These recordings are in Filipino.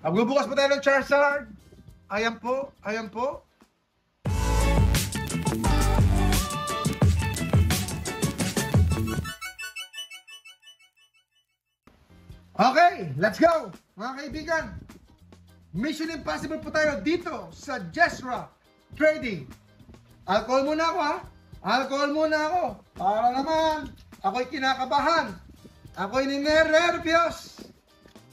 Magbubukas po tayo ng Charizard. Ayan po, ayan po. Okay, let's go! Mga kaibigan, Mission Impossible po tayo dito sa Jesra Trading. Alcohol muna ako ha. Alcohol muna ako. Para naman, ako'y kinakabahan. Ako'y ninervyos.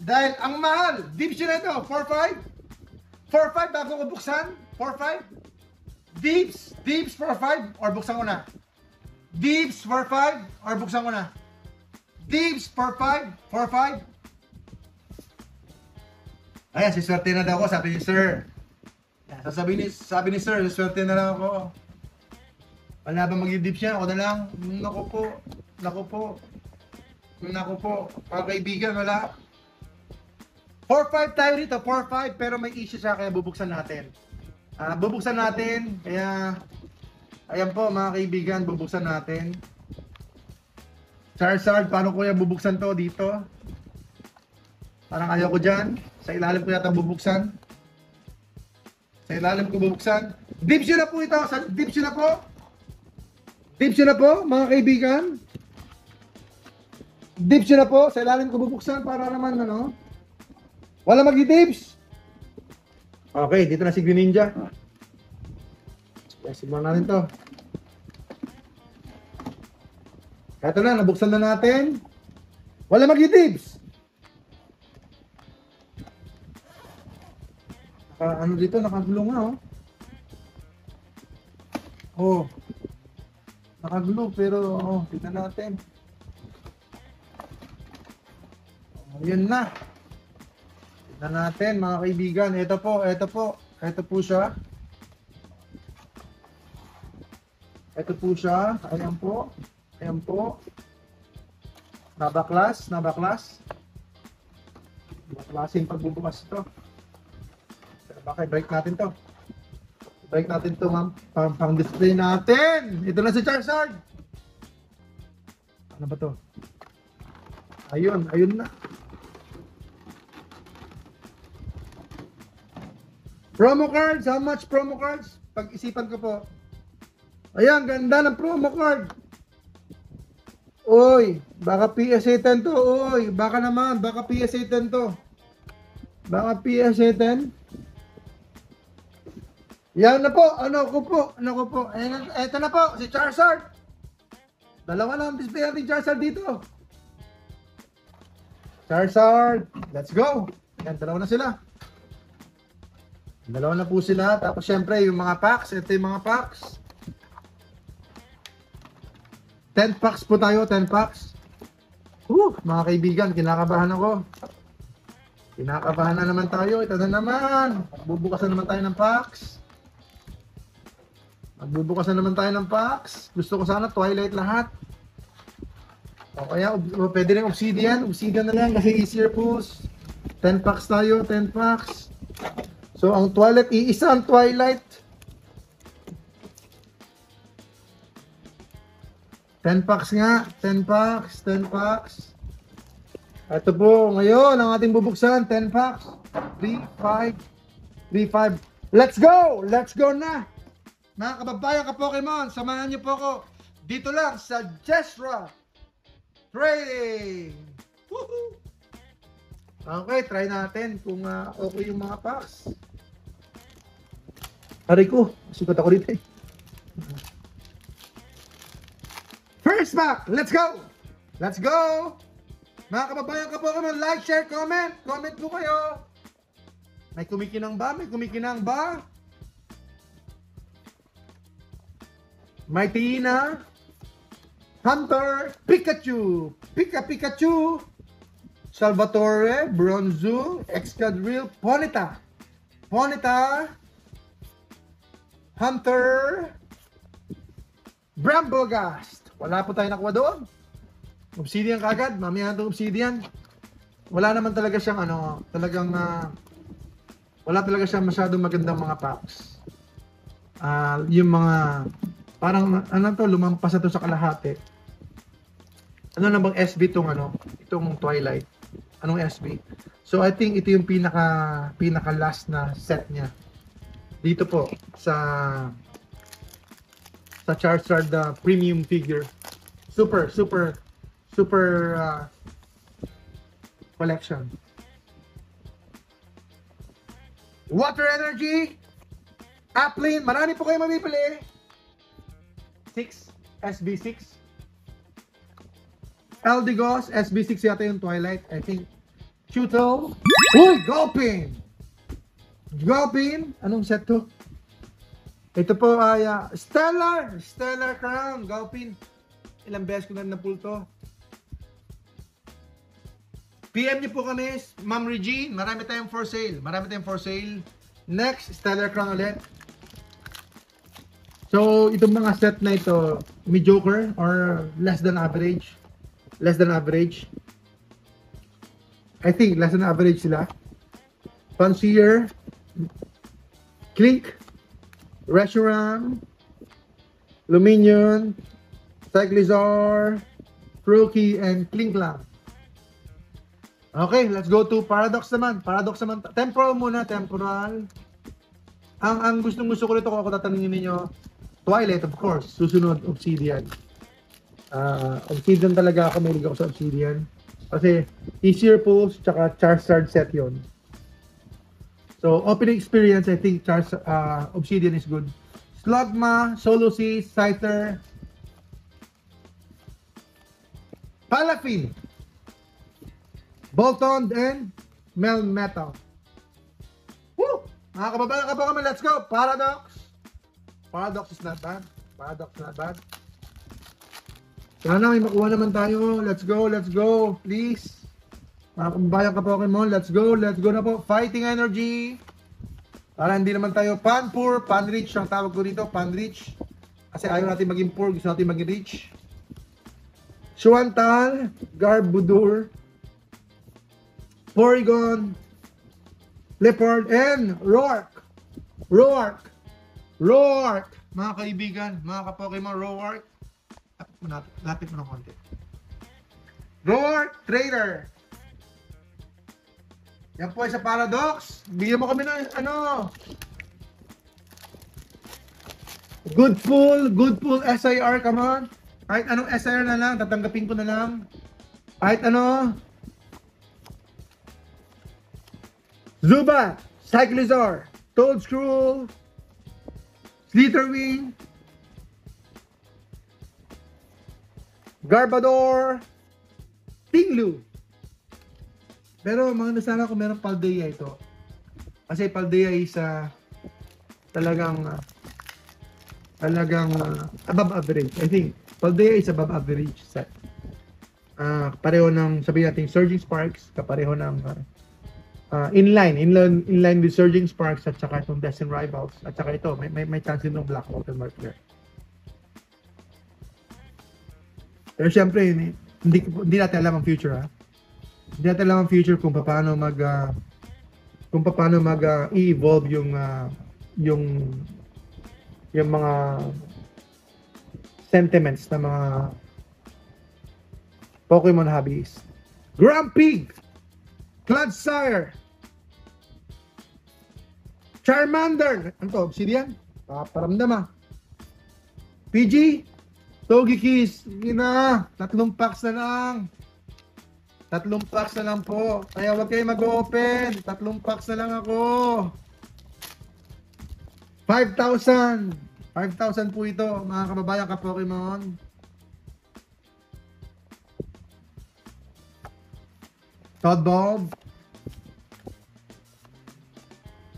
Dahil ang mahal, dips yun na ito, 4-5. 4-5 bago ko buksan. 4-5. Dips 4-5 or buksan ko na. Dips 4-5 or buksan ko na. Dips 4-5, 4-5. Ayan, siswerte na daw ako, sabi ni Sir. Sabi ni Sir, siswerte na lang ako. Wala ba mag-dips yan? Ako na lang. Naku po. Naku po. Naku po. Mga kaibigan, wala. 4-5 tayo dito. 4-5, pero may issue siya, kaya bubuksan natin. Bubuksan natin. Kaya, ayan po mga kaibigan, bubuksan natin. Charizard, paano ko yan bubuksan to dito? Parang ayaw ko dyan. Sa ilalim ko yata bubuksan. Sa ilalim ko bubuksan. Dips yun na po ito. Dips yun na po. Dips yun na po, mga kaibigan. Dips yun na po. Sa ilalim ko bubuksan para naman, ano. Wala mag-dips. Okay, dito na si Green Ninja. Simulan natin to. Ito na, nabuksan na natin. Wala mag-dips. Ano dito, nakagulong na, oh. Oh. Nakagulo, pero, oh, tignan natin. Ayan na. Tignan natin, mga kaibigan. Ito po, ito po. Ito po siya. Ito po siya. Ayan po. Ayan po. Nabaklas, nabaklas. Baklasin pagbubukas ito. Bakit break natin to? Break natin to, ma'am. Pang-display natin. Ito na si Charizard. Ano ba to? Ayun, ayun na. Promo cards, how much promo cards? Pag-isipan ko po. Ayan, ganda ng promo card. Oy, baka PSA 10 to. Oy, baka naman, baka PSA 10 to. Baka PSA 10. Yan na po, ano ko po. Ayan, eto na po, si Charizard. Dalawa lang ang display natin Charizard dito. Charizard, let's go. Yan, dalawa na sila. Dalawa na po sila. Tapos syempre, yung mga packs, ito yung mga packs. 10 packs po tayo, 10 packs. Mga kaibigan, kinakabahan ako. Kinakabahan na naman tayo. Ito na naman. Bubukas na naman tayo ng packs. Magbubukas na naman tayo ng packs. Gusto ko sana Twilight lahat. O kaya pwede rin Obsidian. Obsidian na lang kasi easier po. 10 packs tayo, 10 packs. So ang Twilight, iisa ang Twilight. 10 packs nga. 10 packs, 10 packs. Ito po, ngayon ang ating bubuksan. 10 packs. 3, 5, 3, 5. Let's go! Let's go na! Mga kababayan ka Pokemon, samahan niyo po ako dito lang sa Jesra Trading. Woohoo! Okay, try natin kung okay yung mga packs. Aray ko, sukat ako dito eh. First pack, let's go! Let's go! Mga kababayan ka Pokemon, like, share, comment. Comment po kayo. May kumikinang ba? May kumikinang ba? Mightyena, Hunter, Pikachu, Pikachu, Salvatore, Bronzong, Excadrill, Ponyta, Hunter, Brambogast. Wala po tayo nakuha doon. Obsidian kagad, mamaya itong Obsidian. Wala naman talaga siyang talagang wala talaga siyang masyadong magandang mga packs. Yung mga parang lumampas na to sa kalahati. Ano na bang SB itong itong Twilight? Anong SB? So I think ito yung pinaka last na set niya. Dito po sa Charizard premium figure. Super collection. Water Energy, Applin, marami po kayo mamipili. 6, SB6. Eldegoss, SB6 yata yung Twilight, I think. Chuto. Uy, Gulpin! Gulpin, anong set to? Ito po ay Stellar Crown, Gulpin. Ilang beses ko na na-pull to. PM niyo po kami, Ma'am Regine, marami tayong for sale. Next, Stellar Crown ulit. So, itong mga set na ito, mediocre or less than average. I think less than average sila. Fancier, Klink, Reshiram, Luminion, Cyclizar, Froakie, and Klinklang. Okay, let's go to Paradox naman. Temporal muna, temporal. Ang gusto ko rito kung ako tatanungin ninyo, Twilight of course, susunod Obsidian. Obsidian talaga ako, mahilig ako sa Obsidian. Kasi easier pulls, tsaka Charizard set yon. So, opening experience, I think Obsidian is good. Slugma, Solo Sea, Scyther, Palafin, Bolton, and Melmetal. Woo! Mga kababayan, let's go! Paradox is not bad. Sana may makuha naman tayo. Let's go. Please. Mga kababayan ka Pokemon, let's go na po. Fighting Energy. Para hindi naman tayo pan-poor, pan-rich ang tawag ko dito, pan-rich. Kasi ayaw natin maging poor, gusto natin maging rich. Shuantal, Garbudur, Porygon, Leopard, and Roark. Mga kaibigan, mga ka-Pokemon, Roark. Lapit mo ng konti. Roark Trader. Yan po ay sa Paradox. Bigyan mo kami ng Good pull SIR, come on. Kahit anong SIR na lang, tatanggapin ko na lang. Kahit ano. Zubat, Cyclizar, Toedscruel, Slitherwing, Garbodor, Tinglu. Pero mga nasana ko meron Paldea ito. Kasi Paldea is talagang above average. I think Paldea is above average set. Pareho ng sabihin natin Surging Sparks, kapareho ng inline with Surging Sparks at saka itong Destined Rivals at saka ito may chance din ng Black Mountain Marker. Pero syempre hindi natin alam ang future Hindi natin alam ang future kung paano i-evolve yung mga sentiments ng mga Pokemon hobbies. Grumpig, Clodsire, Charmander, ano to, Obsidian? Paparamdam PG, Togekiss, ina, 3 packs na lang. 3 packs na lang po. Kaya wag kayo mag-open. 3 packs na lang ako. 5,000. 5,000 po ito, mga kababayan ka Pokemon. Toadbob,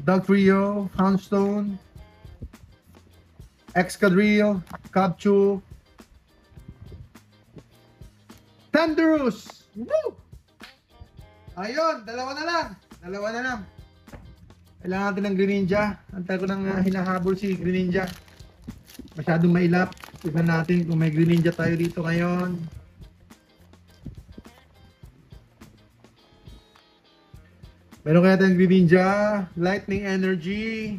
Dugtrio, Houndstone, Excadrill, Cubchoo, Thundurus. Woo! Ayun, dalawa na lang. Kailangan natin ng Greninja. Antay ko nang hinahabol si Greninja. Masyadong mailap. Tignan natin kung may Greninja tayo dito ngayon. Meron kaya tayong Greninja, Lightning Energy,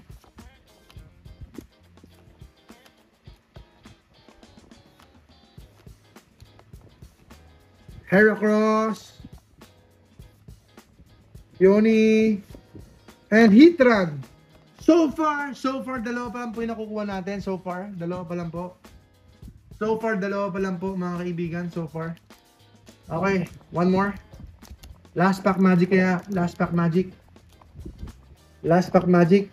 Heracross, Peony, and Heatran. So far, dalawa pa lang po yung nakukuha natin. So far, dalawa pa lang po. Dalawa pa lang po mga kaibigan. So far. Okay, one more. Last pack magic kaya. Last pack magic. Last pack magic.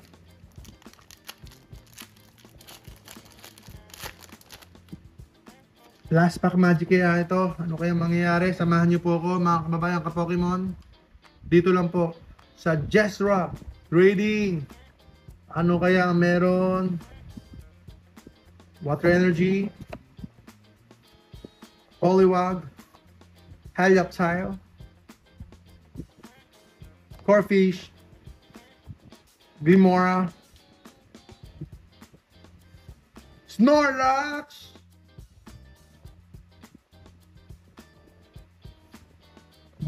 Last pack magic kaya ito. Ano kaya mangyayari? Samahan niyo po ako mga kababayan ka-Pokemon. Dito lang po sa Jessra Trading. Ano kaya ang meron? Water Energy, Poliwag, Helioptile, Corphish, Grimora, Snorlax,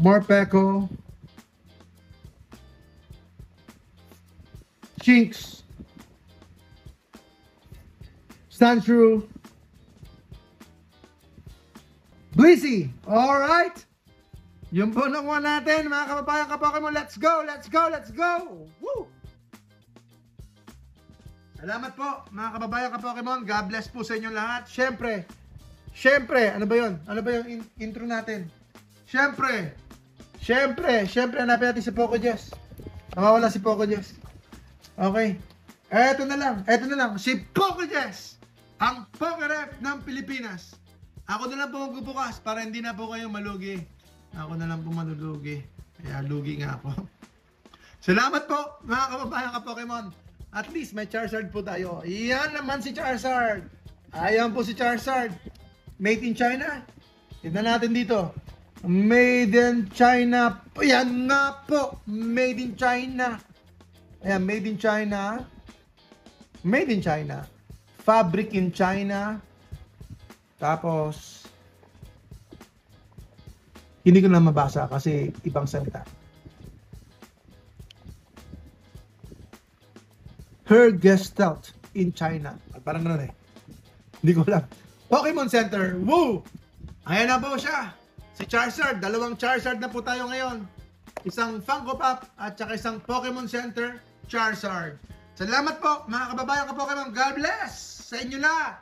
Morpeko, Jinx, Sandshrew, Blissey. Alright. Yun po nakuha natin mga kababayan ka-Pokemon. Let's go, let's go, let's go. Woo! Salamat po mga kababayan ka-Pokemon. God bless po sa inyo lahat. Syempre, ano ba yun? Ano ba yung intro natin? Syempre, hanapin natin si Pokejess. Nawawala si Pokejess. Okay. Eto na lang. Si Pokejess, ang Pokeref ng Pilipinas. Ako na lang po magbubukas para hindi na po kayo malugi. Ako na lang po malulugi. Kaya lugi nga ako. Salamat po mga kababayan ka-Pokemon. At least may Charizard po tayo. Yan naman si Charizard. Ayan po si Charizard. Made in China. Tignan natin dito. Made in China. Yan nga po. Made in China. Ayan, made in China. Made in China. Fabric in China. Tapos, hindi ko na mabasa kasi ibang salita. Her Gestalt in China. Parang gano'n eh. Hindi ko alam. Pokemon Center. Woo! Ayan na po siya. Si Charizard. Dalawang Charizard na po tayo ngayon. Isang Funko Pop at saka isang Pokemon Center Charizard. Salamat po mga kababayan ka Pokemon. God bless sa inyo lahat.